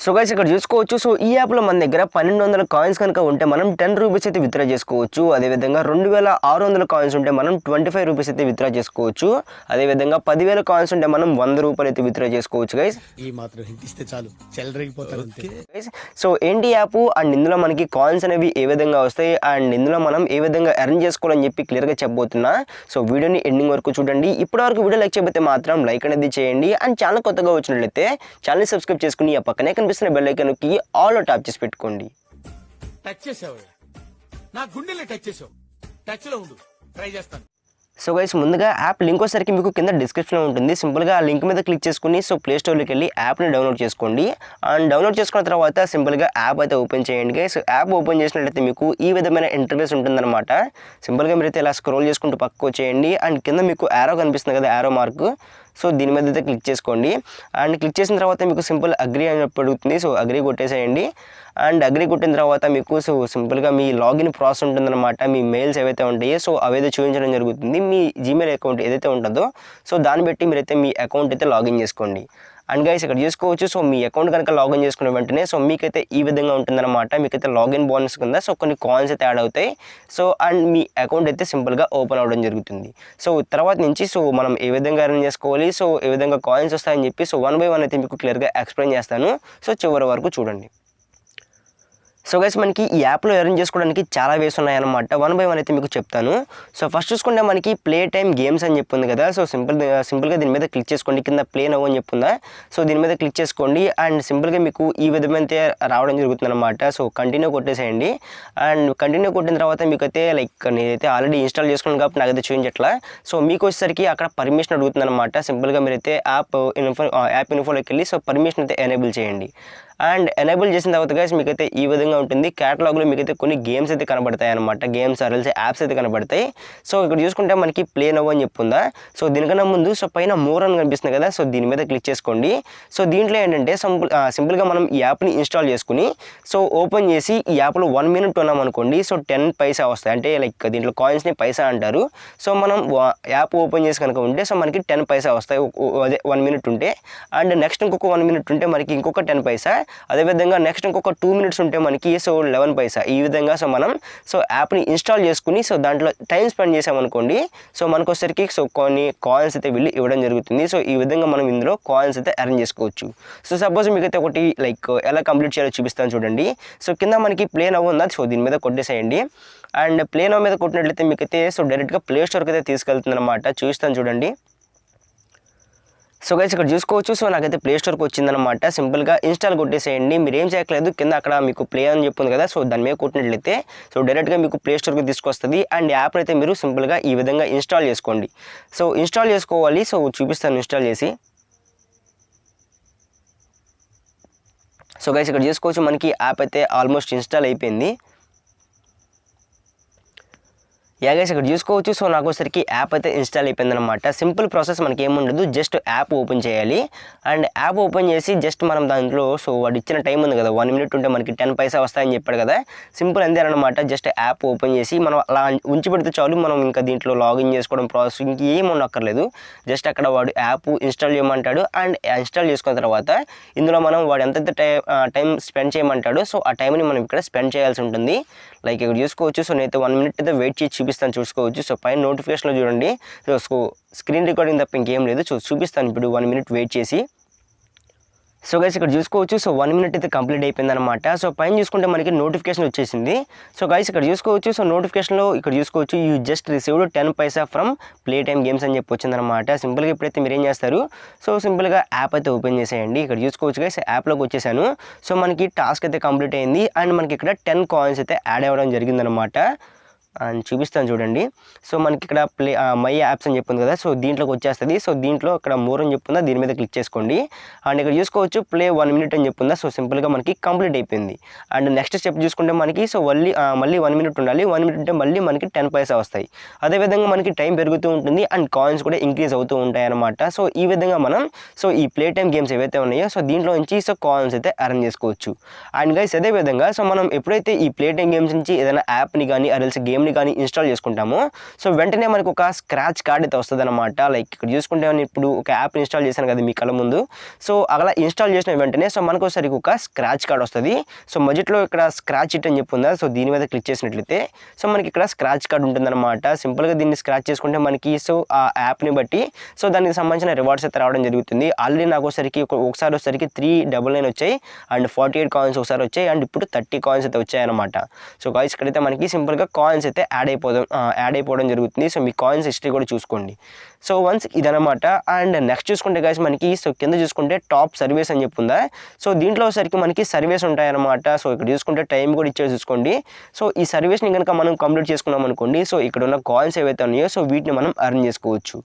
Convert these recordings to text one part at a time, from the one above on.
So guys ఇక్కడ చూసుకోవచ్చు. So ఈ యాప్లో మన దగ్గర 1200 కాయిన్స్ కనుక ఉంటే మనం 10 రూపీస్ అయితే విత్డ్రా చేసుకోవచ్చు. అదేవిధంగా 2600 కాయిన్స్ ఉంటే మనం 25 రూపీస్ అయితే విత్డ్రా చేసుకోవచ్చు. అదేవిధంగా 10,000 కాయిన్స్ ఉంటే మనం 100 రూపాయలు అయితే విత్డ్రా చేసుకోవచ్చు గైస్. ఈ మాత్రం హింట్ ఇస్తే చాలు చెలరేగిపోతారు. సో ఏంటి యాప్ అండ్ ఇందులో మనకి కాయిన్స్ అనేవి ఏ విధంగా వస్తాయి అండ్ ఇందులో మనం ఏ విధంగా ఎర్న్ చేసుకోవాలని చెప్పి క్లియర్గా చెప్పబోతున్నా. సో వీడియోని ఎండింగ్ వరకు చూడండి. ఇప్పటివరకు వీడియో లైక్ చేయకపోతే మాత్రం లైక్ అనేది చేయండి అండ్ ఛానల్ కొత్తగా వచ్చినట్లయితే ఛానల్ సబ్స్క్రైబ్ చేసుకుని ఆ పక్కనే కనిపిస్తున్న బెల్ ఐకాన్ నొక్కి ఆల్ ట్యాప్ చేసి పెట్టుకోండి. టచ్ చేసావు, నా గుండెల్ని టచ్ చేసావు. టచ్ లో ఉండు, ట్రై చేస్తాను. సో గైస్ ముందుగా యాప్ లింక్ వచ్చేసరికి మీకు కింద డిస్క్రిప్షన్లో ఉంటుంది. సింపుల్గా ఆ లింక్ మీద క్లిక్ చేసుకుని సో ప్లే స్టోర్లోకి వెళ్ళి యాప్ని డౌన్లోడ్ చేసుకోండి. అండ్ డౌన్లోడ్ చేసుకున్న తర్వాత సింపుల్గా యాప్ అయితే ఓపెన్ చేయండి గైస్. యాప్ ఓపెన్ చేసినట్లయితే మీకు ఈ విధమైన ఇంటర్ఫేస్ ఉంటుందన్నమాట. సింపుల్గా మీరైతే ఇలా స్క్రోల్ చేసుకుంటూ పక్కకు వచ్చేయండి అండ్ కింద మీకు యారో కనిపిస్తుంది కదా, యారో మార్క్. సో దీని మీద అయితే క్లిక్ చేసుకోండి అండ్ క్లిక్ చేసిన తర్వాత మీకు సింపుల్ అగ్రీ అని అడుగుతుంది. సో అగ్రీ కొట్టేసేయండి అండ్ అగ్రీ కొట్టిన తర్వాత మీకు సో సింపుల్గా మీ లాగిన్ ప్రాసెస్ ఉంటుందన్నమాట. మీ మెయిల్స్ ఏవైతే ఉంటాయో సో అవైతే చూపించడం జరుగుతుంది. మీ జీమెయిల్ అకౌంట్ ఏదైతే ఉంటుందో సో దాన్ని బట్టి మీరైతే మీ అకౌంట్ అయితే లాగిన్ చేసుకోండి. అండ్ గైస్ ఇక్కడ చేసుకోవచ్చు. సో మీ అకౌంట్ కనుక లాగిన్ చేసుకున్న వెంటనే సో మీకైతే ఈ విధంగా ఉంటుందన్నమాట. మీకైతే లాగిన్ బోనస్ కింద సో కొన్ని కాయిన్స్ అయితే యాడ్ అవుతాయి. సో అండ్ మీ అకౌంట్ అయితే సింపుల్గా ఓపెన్ అవ్వడం జరుగుతుంది. సో తర్వాత నుంచి సో మనం ఏ విధంగా ఎర్న్ చేసుకోవాలి, సో ఏ విధంగా కాయిన్స్ వస్తాయని చెప్పి సో 1 by 1 అయితే మీకు క్లియర్గా ఎక్స్ప్లెయిన్ చేస్తాను. సో చివరి వరకు చూడండి. సో గైస్ మనకి ఈ యాప్లో ఎర్న్ చేసుకోవడానికి చాలా వేస్ ఉన్నాయన్నమాట. 1 by 1 అయితే మీకు చెప్తాను. సో ఫస్ట్ చూసుకుంటే మనకి ప్లే టైమ్ గేమ్స్ అని చెప్పింది కదా. సో సింపుల్గా దీని మీద క్లిక్ చేసుకోండి. కింద ప్లే నవ్వు అని చెప్పిందా, సో దీని మీద క్లిక్ చేసుకోండి అండ్ సింపుల్గా మీకు ఈ విధమైతే రావడం జరుగుతుంది అనమాట. సో కంటిన్యూ కొట్టేసేయండి అండ్ కంటిన్యూ కొట్టిన తర్వాత మీకైతే లైక్ నేనైతే ఆల్రెడీ ఇన్స్టాల్ చేసుకున్నాను కాబట్టి నాకైతే చూపించట్లా. సో మీకు వచ్చేసరికి అక్కడ పర్మిషన్ అడుగుతుంది అనమాట. సింపుల్గా మీరైతే యాప్ ఇన్ఫోలోకి వెళ్ళి సో పర్మిషన్ అయితే ఎనేబుల్ చేయండి అండ్ ఎనేబుల్ చేసిన తర్వాత గైస్ మీకైతే ఈ విధంగా ఉంటుంది. క్యాటలాగ్లో మీకైతే కొన్ని గేమ్స్ అయితే కనబడతాయి అనమాట. గేమ్స్ ఆర్ఎల్స్ యాప్స్ అయితే కనబడతాయి. సో ఇక్కడ చూసుకుంటే మనకి ప్లే నవ్వు అని చెప్పుందా. సో దీనికన్నా ముందు సో పైన మోర్ అని కనిపిస్తుంది కదా, సో దీని మీద క్లిక్ చేసుకోండి. సో దీంట్లో ఏంటంటే సింపుల్గా మనం ఈ యాప్ని ఇన్స్టాల్ చేసుకుని సో ఓపెన్ చేసి ఈ యాప్లో 1 minute ఉన్నాం అనుకోండి. సో 10 పైసా వస్తాయి. అంటే లైక్ దీంట్లో కాయిన్స్ని పైసా అంటారు. సో మనం యాప్ ఓపెన్ చేసి కనుక ఉంటే సో మనకి 10 పైసా వస్తాయి అదే 1 minute ఉంటే. అండ్ నెక్స్ట్ ఇంకొక 1 minute ఉంటే మనకి ఇంకొక 10 పైసా. అదేవిధంగా నెక్స్ట్ ఇంకొక 2 minutes ఉంటే మనకి సో 11 పైసా. ఈ విధంగా సో మనం సో యాప్ని ఇన్స్టాల్ చేసుకుని సో దాంట్లో టైం స్పెండ్ చేసామనుకోండి. సో మనకు వచ్చేసరికి సో కొన్ని కాయిన్స్ అయితే వెళ్ళి ఇవ్వడం జరుగుతుంది. సో ఈ విధంగా మనం ఇందులో కాయిన్స్ అయితే ఎర్న్ చేసుకోవచ్చు. సో సపోజ్ మీకైతే ఒకటి లైక్ ఎలా కంప్లీట్ చేయాలో చూపిస్తాను చూడండి. సో కింద మనకి ప్లే నవ్వు ఉందా, సో దీని మీద కొట్టేసేయండి అండ్ ప్లే నవ్వు మీద కొట్టినట్లయితే మీకైతే సో డైరెక్ట్గా ప్లే స్టోర్కి అయితే తీసుకెళ్తుంది అనమాట. చూపిస్తాను చూడండి. సో గైస్ ఇక్కడ చూసుకోవచ్చు. సో నాకైతే ప్లే స్టోర్కి వచ్చిందనమాట. సింపుల్గా ఇన్స్టాల్ కొట్టేసేయండి. మీరు ఏం చేయట్లేదు, కింద అక్కడ మీకు ప్లే అని చెప్పింది కదా, సో దాని మీద కొట్టినట్లయితే సో డైరెక్ట్గా మీకు ప్లే స్టోర్కి తీసుకొస్తుంది అండ్ యాప్ అయితే మీరు సింపుల్గా ఈ విధంగా ఇన్స్టాల్ చేసుకోండి. సో ఇన్స్టాల్ చేసుకోవాలి. సో చూపిస్తాను ఇన్స్టాల్ చేసి. సో గైస్ ఇక్కడ చూసుకోవచ్చు మనకి యాప్ అయితే ఆల్మోస్ట్ ఇన్స్టాల్ అయిపోయింది. గైస్ ఇక్కడ చూసుకోవచ్చు. సో నాకు వచ్చేసరికి యాప్ అయితే ఇన్స్టాల్ అయిపోయిందనమాట. సింపుల్ ప్రాసెస్ మనకి ఏముండదు, జస్ట్ యాప్ ఓపెన్ చేయాలి అండ్ యాప్ ఓపెన్ చేసి జస్ట్ మనం దాంట్లో సో వాడు ఇచ్చిన టైం ఉంది కదా, 1 minute ఉంటే మనకి 10 పైసా వస్తాయని చెప్పాడు కదా. సింపుల్ అంతేనమాట. జస్ట్ యాప్ ఓపెన్ చేసి మనం అలా ఉంచి పెడితే చాలు. మనం ఇంకా దీంట్లో లాగిన్ చేసుకోవడం ప్రాసెస్ ఇంకేం ఉండక్కర్లేదు. జస్ట్ అక్కడ వాడు యాప్ ఇన్స్టాల్ చేయమంటాడు అండ్ ఇన్స్టాల్ చేసుకున్న తర్వాత ఇందులో మనం వాడు ఎంతైతే టైం స్పెండ్ చేయమంటాడో సో ఆ టైంని మనం ఇక్కడ స్పెండ్ చేయాల్సి ఉంటుంది. లైక్ ఇక్కడ చూసుకోవచ్చు. సో నేనైతే 1 minute అయితే వెయిట్ చేసి చూపిస్తాను చూసుకోవచ్చు. సో పైన నోటిఫికేషన్లో చూడండి. సో స్క్రీన్ రికార్డింగ్ తప్ప ఇంకేం లేదు. సో చూపిస్తాను ఇప్పుడు 1 minute వెయిట్ చేసి. సో గైస్ ఇక్కడ చూసుకోవచ్చు. సో 1 minute అయితే కంప్లీట్ అయిపోయిందనమాట. సో పైన చూసుకుంటే మనకి నోటిఫికేషన్ వచ్చేసింది. సో గైస్ ఇక్కడ చూసుకోవచ్చు. సో నోటిఫికేషన్లో ఇక్కడ చూసుకోవచ్చు you just received 10 Paisa from play time games అని చెప్పి వచ్చిందనమాట. సింపుల్గా ఇప్పుడైతే మీరు ఏం చేస్తారు, సో సింపుల్గా యాప్ అయితే ఓపెన్ చేసేయండి. ఇక్కడ చూసుకోవచ్చు గైస్ యాప్లోకి వచ్చేసాను. సో మనకి టాస్క్ అయితే కంప్లీట్ అయింది అండ్ మనకి ఇక్కడ 10 కాయిన్స్ అయితే యాడ్ అవ్వడం జరిగిందనమాట. అండ్ చూపిస్తాను చూడండి. సో మనకి ఇక్కడ ప్లే మై యాప్స్ అని చెప్పింది కదా, సో దీంట్లోకి వచ్చేస్తుంది. సో దీంట్లో ఇక్కడ మోర్ అని చెప్పిందా, దీని మీద క్లిక్ చేసుకోండి అండ్ ఇక్కడ చూసుకోవచ్చు ప్లే 1 minute అని చెప్పిందా. సో సింపుల్గా మనకి కంప్లీట్ అయిపోయింది. అండ్ నెక్స్ట్ స్టెప్ చూసుకుంటే మనకి సో మళ్ళీ 1 minute ఉండాలి. 1 minute ఉంటే మళ్ళీ మనకి 10 పైసా వస్తాయి. అదేవిధంగా మనకి టైం పెరుగుతూ ఉంటుంది అండ్ కాయిన్స్ కూడా ఇంక్రీజ్ అవుతూ ఉంటాయి అనమాట. సో ఈ విధంగా మనం సో ఈ ప్లే టైమ్ గేమ్స్ ఏవైతే ఉన్నాయో సో దీంట్లో నుంచి సో కాయిన్స్ అయితే ఎర్న్ చేసుకోవచ్చు. అండ్ గైస్ అదేవిధంగా సో మనం ఎప్పుడైతే ఈ ప్లే టైమ్ గేమ్స్ నుంచి ఏదైనా యాప్ని కానీ అరెల్స్ గేమ్ గేమ్ని కానీ ఇన్స్టాల్ చేసుకుంటామో సో వెంటనే మనకు ఒక స్క్రాచ్ కార్డ్ అయితే వస్తుంది అనమాట. లైక్ ఇక్కడ చూసుకుంటే నేను ఇప్పుడు ఒక యాప్ ఇన్స్టాల్ చేశాను కదా మీ కళ్ళ ముందు. సో అలా ఇన్స్టాల్ చేసిన వెంటనే సో మనకు ఒకసారి ఒక స్క్రాచ్ కార్డ్ వస్తుంది. సో మధ్యలో ఇక్కడ స్క్రాచ్ ఇట్ అని చెప్పి ఉందా, సో దీని మీద క్లిక్ చేసినట్లయితే సో మనకి ఇక్కడ స్క్రాచ్ కార్డ్ ఉంటుందన్నమాట. సింపుల్గా దీన్ని స్క్రాచ్ చేసుకుంటే మనకి సో ఆ యాప్ని బట్టి సో దానికి సంబంధించిన రివార్డ్స్ అయితే రావడం జరుగుతుంది. ఆల్రెడీ నాకు ఒకసారి వచ్చేసరికి 399 వచ్చాయి అండ్ 48 కాయిన్స్ ఒకసారి వచ్చాయి అండ్ ఇప్పుడు 30 కాయిన్స్ అయితే వచ్చాయన్నమాట. సో గాయ్స్ ఇక్కడైతే మనకి సింపుల్గా కాయిన్స్ అయితే యాడ్ అయిపోవడం జరుగుతుంది. సో మీ కాయిన్స్ హిస్టరీ కూడా చూసుకోండి. సో వన్స్ ఇదనమాట. అండ్ నెక్స్ట్ చూసుకుంటే గాయ్స్ మనకి సో కింద చూసుకుంటే టాప్ సర్వీస్ అని చెప్పి ఉందా, సో దీంట్లో వచ్చేసరికి మనకి సర్వీస్ ఉంటాయన్నమాట. సో ఇక్కడ చూసుకుంటే టైం కూడా ఇచ్చేసి చూసుకోండి. సో ఈ సర్వీస్ని కనుక మనం కంప్లీట్ చేసుకున్నాం అనుకోండి, సో ఇక్కడ ఉన్న కాయిన్స్ ఏవైతే ఉన్నాయో సో వీటిని మనం ఎర్న్ చేసుకోవచ్చు.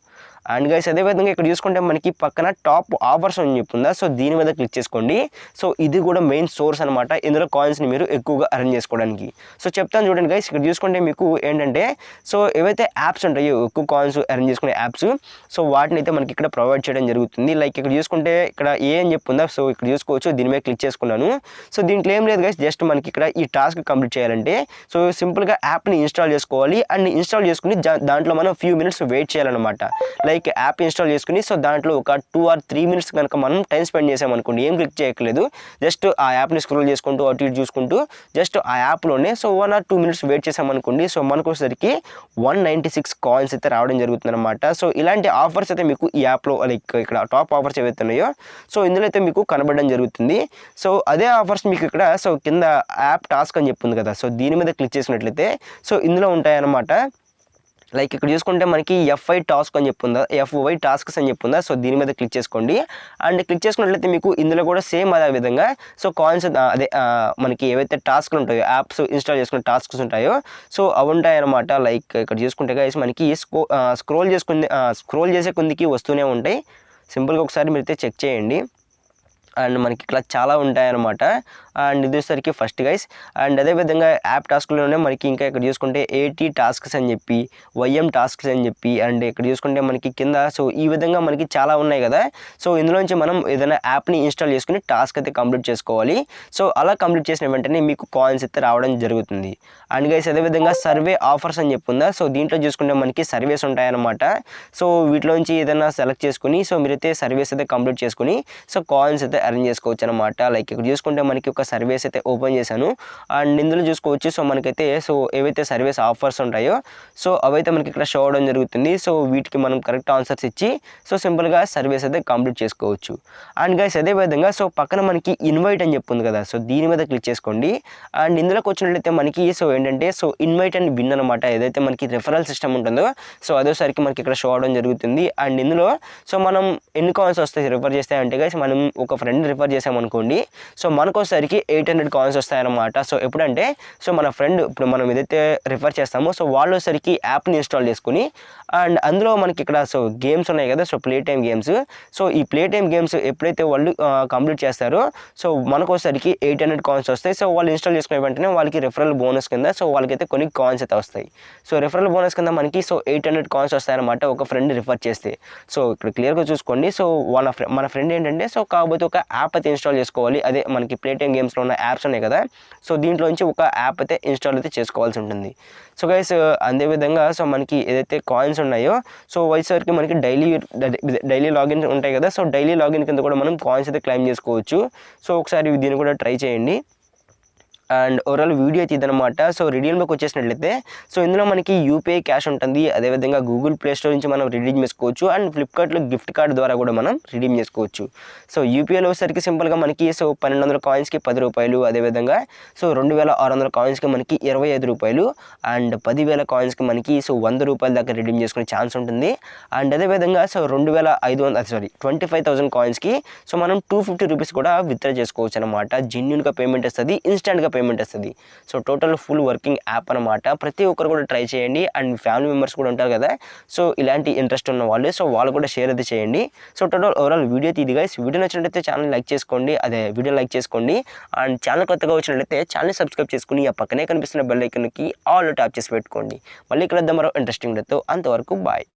అండ్ గైస్ అదేవిధంగా ఇక్కడ చూసుకుంటే మనకి పక్కన టాప్ ఆఫర్స్ అని చెప్తుందా, సో దీని మీద క్లిక్ చేసుకోండి. సో ఇది కూడా మెయిన్ సోర్స్ అనమాట ఇందులో కాయిన్స్ని మీరు ఎక్కువగా ఎర్న్ చేసుకోవడానికి. సో చెప్తాను చూడండి గైస్, ఇక్కడ చూసుకుంటే మీకు ఏంటంటే సో ఏవైతే యాప్స్ ఉంటాయో ఎక్కువ కాయిన్స్ ఎర్న్ చేసుకునే యాప్స్ సో వాటిని అయితే మనకి ఇక్కడ ప్రొవైడ్ చేయడం జరుగుతుంది. లైక్ ఇక్కడ చూసుకుంటే ఇక్కడ ఏం చెప్పుందా, సో ఇక్కడ చూసుకోవచ్చు. దీని మీద క్లిక్ చేసుకున్నాను. సో దీంట్లో ఏం లేదు గైస్, జస్ట్ మనకి ఇక్కడ ఈ టాస్క్ కంప్లీట్ చేయాలంటే సో సింపుల్గా యాప్ని ఇన్స్టాల్ చేసుకోవాలి అండ్ ఇన్స్టాల్ చేసుకుని దాంట్లో మనం ఫ్యూ మినిట్స్ వెయిట్ చేయాలన్నమాట. లైక్ యాప్ ఇన్స్టాల్ చేసుకుని సో దాంట్లో ఒక 2 or 3 minutes కనుక మనం టైం స్పెండ్ చేసామనుకోండి, ఏం క్లిక్ చేయట్లేదు, జస్ట్ ఆ యాప్ని స్క్రోల్ చేసుకుంటూ అటు ఇటు చూసుకుంటూ జస్ట్ ఆ యాప్లోనే సో 1 or 2 minutes వెయిట్ చేసామనుకోండి, సో మనకు వచ్చేసరికి 196 కాయిన్స్ అయితే రావడం జరుగుతుంది అనమాట. సో ఇలాంటి ఆఫర్స్ అయితే మీకు ఈ యాప్లో లైక్ ఇక్కడ టాప్ ఆఫర్స్ ఏవైతే ఉన్నాయో సో ఇందులో అయితే మీకు కనబడడం జరుగుతుంది. సో అదే ఆఫర్స్ మీకు ఇక్కడ సో కింద యాప్ టాస్క్ అని చెప్తుంది కదా, సో దీని మీద క్లిక్ చేసినట్లయితే సో ఇందులో ఉంటాయన్నమాట. లైక్ ఇక్కడ చూసుకుంటే మనకి FI టాస్క్ అని చెప్పుందా, FY టాస్క్స్ అని చెప్పుందా, సో దీని మీద క్లిక్ చేసుకోండి. అండ్ క్లిక్ చేసుకున్నట్లయితే మీకు ఇందులో కూడా సేమ్ అదే విధంగా సో కాయిన్స్ అదే మనకి ఏవైతే టాస్క్లు ఉంటాయో యాప్స్ ఇన్స్టాల్ చేసుకునే టాస్క్స్ ఉంటాయో సో అవి ఉంటాయన్నమాట. లైక్ ఇక్కడ చూసుకుంటే గైస్ మనకి స్క్రోల్ చేసే కొందికి వస్తూనే ఉంటాయి. సింపుల్గా ఒకసారి మీరైతే చెక్ చేయండి. అండ్ మనకి ఇట్లా చాలా ఉంటాయన్నమాట. అండ్ ఇది వచ్చేసరికి ఫస్ట్ గైస్. అండ్ అదేవిధంగా యాప్ టాస్క్లోనే మనకి ఇంకా ఇక్కడ చూసుకుంటే 80 టాస్క్స్ అని చెప్పి YM టాస్క్స్ అని చెప్పి అండ్ ఇక్కడ చూసుకుంటే మనకి కింద సో ఈ విధంగా మనకి చాలా ఉన్నాయి కదా. సో ఇందులోంచి మనం ఏదైనా యాప్ని ఇన్స్టాల్ చేసుకుని టాస్క్ అయితే కంప్లీట్ చేసుకోవాలి. సో అలా కంప్లీట్ చేసిన వెంటనే మీకు కాయిన్స్ అయితే రావడం జరుగుతుంది. అండ్ గైస్ అదేవిధంగా సర్వే ఆఫర్స్ అని చెప్పుందా, సో దీంట్లో చూసుకుంటే మనకి సర్వేస్ ఉంటాయన్నమాట. సో వీటిలోంచి ఏదైనా సెలెక్ట్ చేసుకుని సో మీరైతే సర్వీస్ అయితే కంప్లీట్ చేసుకుని సో కాయిన్స్ అయితే ఎర్న్ చేసుకోవచ్చు అనమాట. లైక్ ఇక్కడ చూసుకుంటే మనకి ఒక సర్వీస్ అయితే ఓపెన్ చేశాను అండ్ ఇందులో చూసుకోవచ్చు. సో మనకైతే సో ఏవైతే సర్వీస్ ఆఫర్స్ ఉంటాయో సో అవైతే మనకి ఇక్కడ షో అవడం జరుగుతుంది. సో వీటికి మనం కరెక్ట్ ఆన్సర్స్ ఇచ్చి సో సింపుల్గా సర్వీస్ అయితే కంప్లీట్ చేసుకోవచ్చు. అండ్ గైస్ అదేవిధంగా సో పక్కన మనకి ఇన్వైట్ అని చెప్పుంది కదా, సో దీని మీద క్లిక్ చేసుకోండి. అండ్ ఇందులోకి వచ్చినట్లయితే మనకి సో ఏంటంటే సో ఇన్వైట్ అండ్ విన్ అనమాట. ఏదైతే మనకి రిఫరల్ సిస్టమ్ ఉంటుందో సో అదోసరికి మనకి ఇక్కడ షో అవడం జరుగుతుంది. అండ్ ఇందులో సో మనం ఎన్ని కాయిన్స్ వస్తాయి రిఫర్ చేస్తే అంటే గైస్ మనం ఒక ఫ్రెండ్ రిఫర్ చేసామనుకోండి, సో మనకోసరికి 800 కాయిన్స్ వస్తాయన్నమాట. సో ఎప్పుడంటే సో మన ఫ్రెండ్ ఇప్పుడు మనం ఏదైతే రిఫర్ చేస్తామో సో వాళ్ళు సరికి యాప్ని ఇన్స్టాల్ చేసుకుని అండ్ అందులో మనకి ఇక్కడ సో గేమ్స్ ఉన్నాయి కదా, so play time games. So ఈ ప్లే టైమ్ గేమ్స్ ఎప్పుడైతే వాళ్ళు కంప్లీట్ చేస్తారో సో మనకోసరికి 800 కాయిన్స్ వస్తాయి. సో వాళ్ళు ఇన్స్టాల్ చేసుకునే వెంటనే వాళ్ళకి రిఫరల్ బోనస్ కింద సో వాళ్ళకైతే కొన్ని కాయిన్స్ అయితే వస్తాయి. సో రిఫరల్ బోనస్ కింద మనకి సో 800 కాయిన్స్ వస్తాయన్నమాట ఒక ఫ్రెండ్ రిఫర్ చేస్తే. సో ఇక్కడ క్లియర్గా చూసుకోండి. సో మన ఫ్రెండ్ ఏంటంటే సో కాకపోతే ఒక యాప్ అయితే ఇన్స్టాల్ చేసుకోవాలి. అదే మనకి ప్లే టైమ్ గేమ్స్లో ఉన్న యాప్స్ ఉన్నాయి కదా, సో దీంట్లోంచి ఒక యాప్ అయితే ఇన్స్టాల్ అయితే చేసుకోవాల్సి ఉంటుంది. సో గైస్ అదేవిధంగా సో మనకి ఏదైతే కాయిన్స్ ఉన్నాయో సో వచ్చేసరికి మనకి డైలీ లాగిన్ ఉంటాయి కదా, సో డైలీ లాగిన్ కింద కూడా మనం కాయిన్స్ అయితే క్లెయిమ్ చేసుకోవచ్చు. సో ఒకసారి దీన్ని కూడా ట్రై చేయండి. అండ్ ఓవరాల్ వీడియో అయితే ఇదనమాట. సో రిడీమ్లోకి వచ్చేసినట్లయితే సో ఇందులో మనకి యూపీఐ క్యాష్ ఉంటుంది. అదేవిధంగా గూగుల్ ప్లే స్టోర్ నుంచి మనం రిడీమ్ చేసుకోవచ్చు అండ్ ఫ్లిప్కార్ట్లో గిఫ్ట్ కార్డ్ ద్వారా కూడా మనం రిడీమ్ చేసుకోవచ్చు. సో యూపీఐలో వచ్చేసరికి సింపుల్గా మనకి సో 1200 కాయిన్స్కి 10 రూపాయలు, అదేవిధంగా సో 2600 కాయిన్స్కి మనకి 25 రూపాయలు అండ్ 10,000 కాయిన్స్కి మనకి సో 100 రూపాయల దాకా రిడీమ్ చేసుకునే ఛాన్స్ ఉంటుంది. అండ్ అదేవిధంగా సో 25,000 కాయిన్స్కి సో మనం 250 రూపీస్ కూడా విత్డ్రా చేసుకోవచ్చు అనమాట. జెన్యూన్గా పేమెంట్ వస్తుంది, ఇన్స్టెంట్గా పేమెంట్ వస్తుంది. So total full working app అనమాట. ప్రతి ఒక్కరు కూడా ట్రై చేయండి. అండ్ ఫ్యామిలీ మెంబర్స్ కూడా ఉంటారు కదా, సో ఇలాంటి ఇంట్రెస్ట్ ఉన్న వాళ్ళు సో వాళ్ళు కూడా షేర్ అయితే చేయండి. సో టోటల్ ఓవరాల్ వీడియో ఇది గైస్. వీడియో నచ్చినట్లయితే ఛానల్ లైక్ చేసుకోండి, వీడియో లైక్ చేసుకోండి. అండ్ ఛానల్ కొత్తగా వచ్చినట్లయితే ఛానల్ సబ్స్క్రైబ్ చేసుకుని ఆ పక్కనే కనిపిస్తున్న బెల్ ఐకాన్కి ఆల్ ట్యాప్ చేసి పెట్టుకోండి. మళ్ళీ కలుద్దాం మరో ఇంట్రెస్టింగ్ వీడియోతో. అంతవరకు బాయ్.